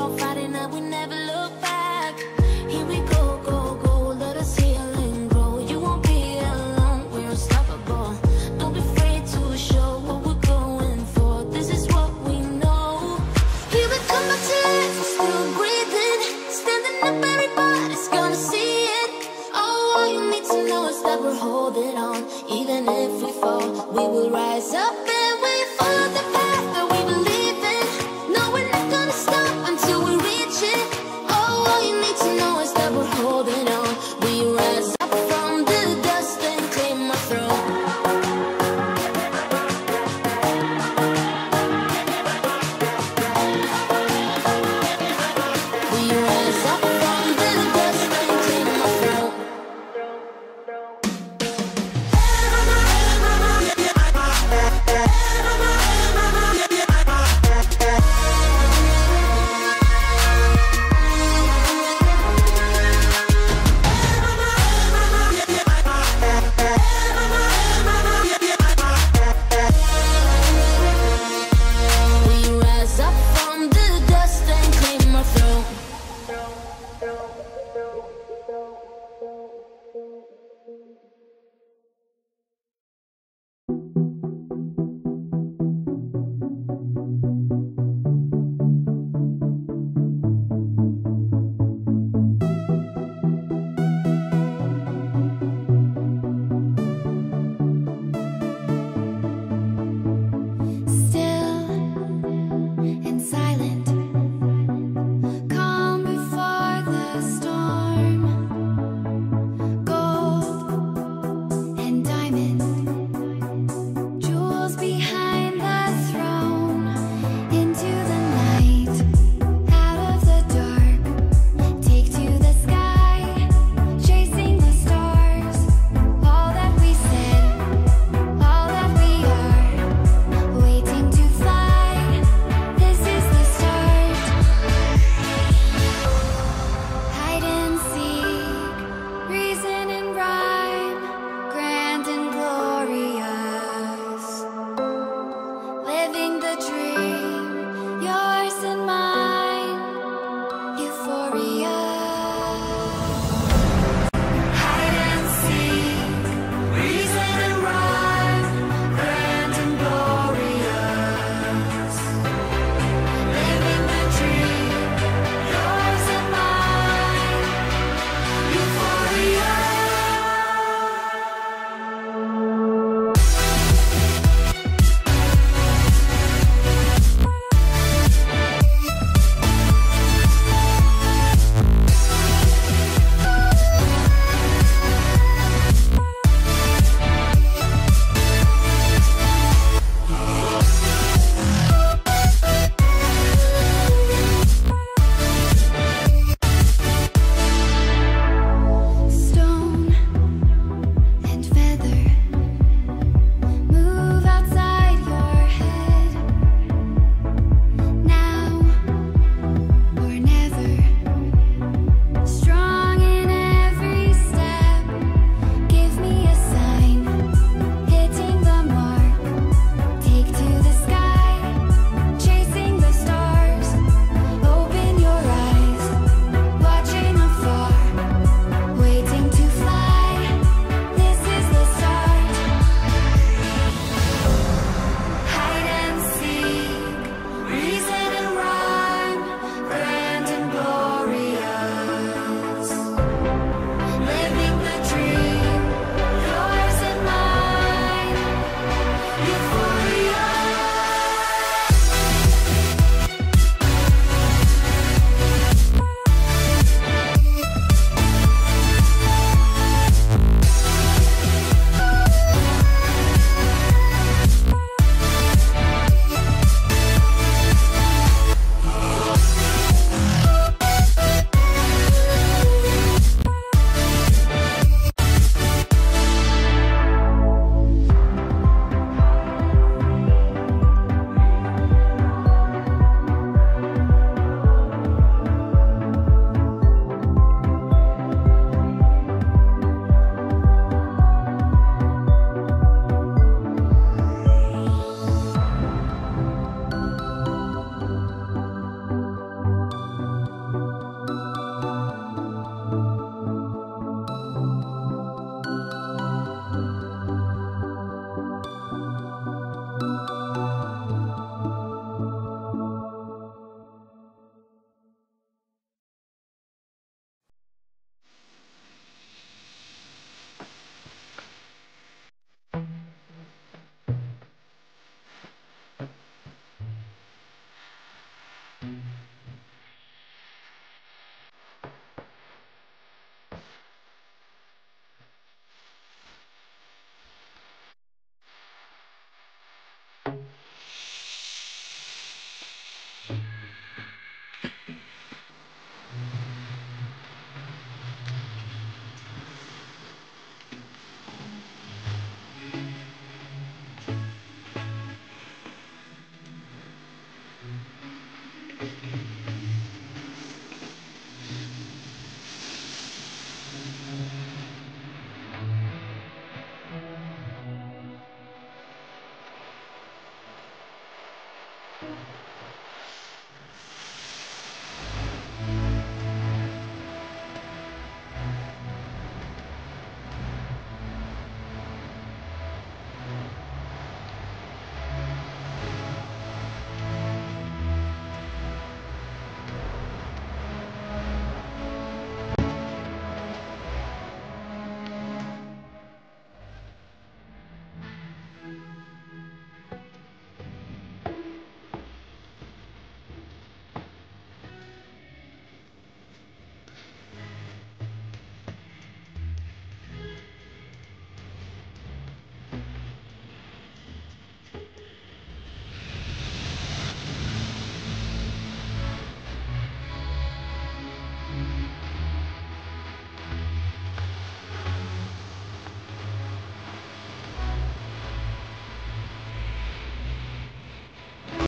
fall. Friday night, we never look back. Here we go, go, go. Let us heal and grow. You won't be alone. We're unstoppable. Don't be afraid to show what we're going for. This is what we know. Here we come back to life. We're still breathing. Standing up, everybody's gonna see it. Oh, all you need to know is that we're holding on. Even if we fall, we will rise up and we follow the path that we believe in. No, we're not gonna stop until we reach it. Oh, all you need to know is that we're holding on. We rise up from the dust and claim our throne. We rise up from the dust and claim our throne.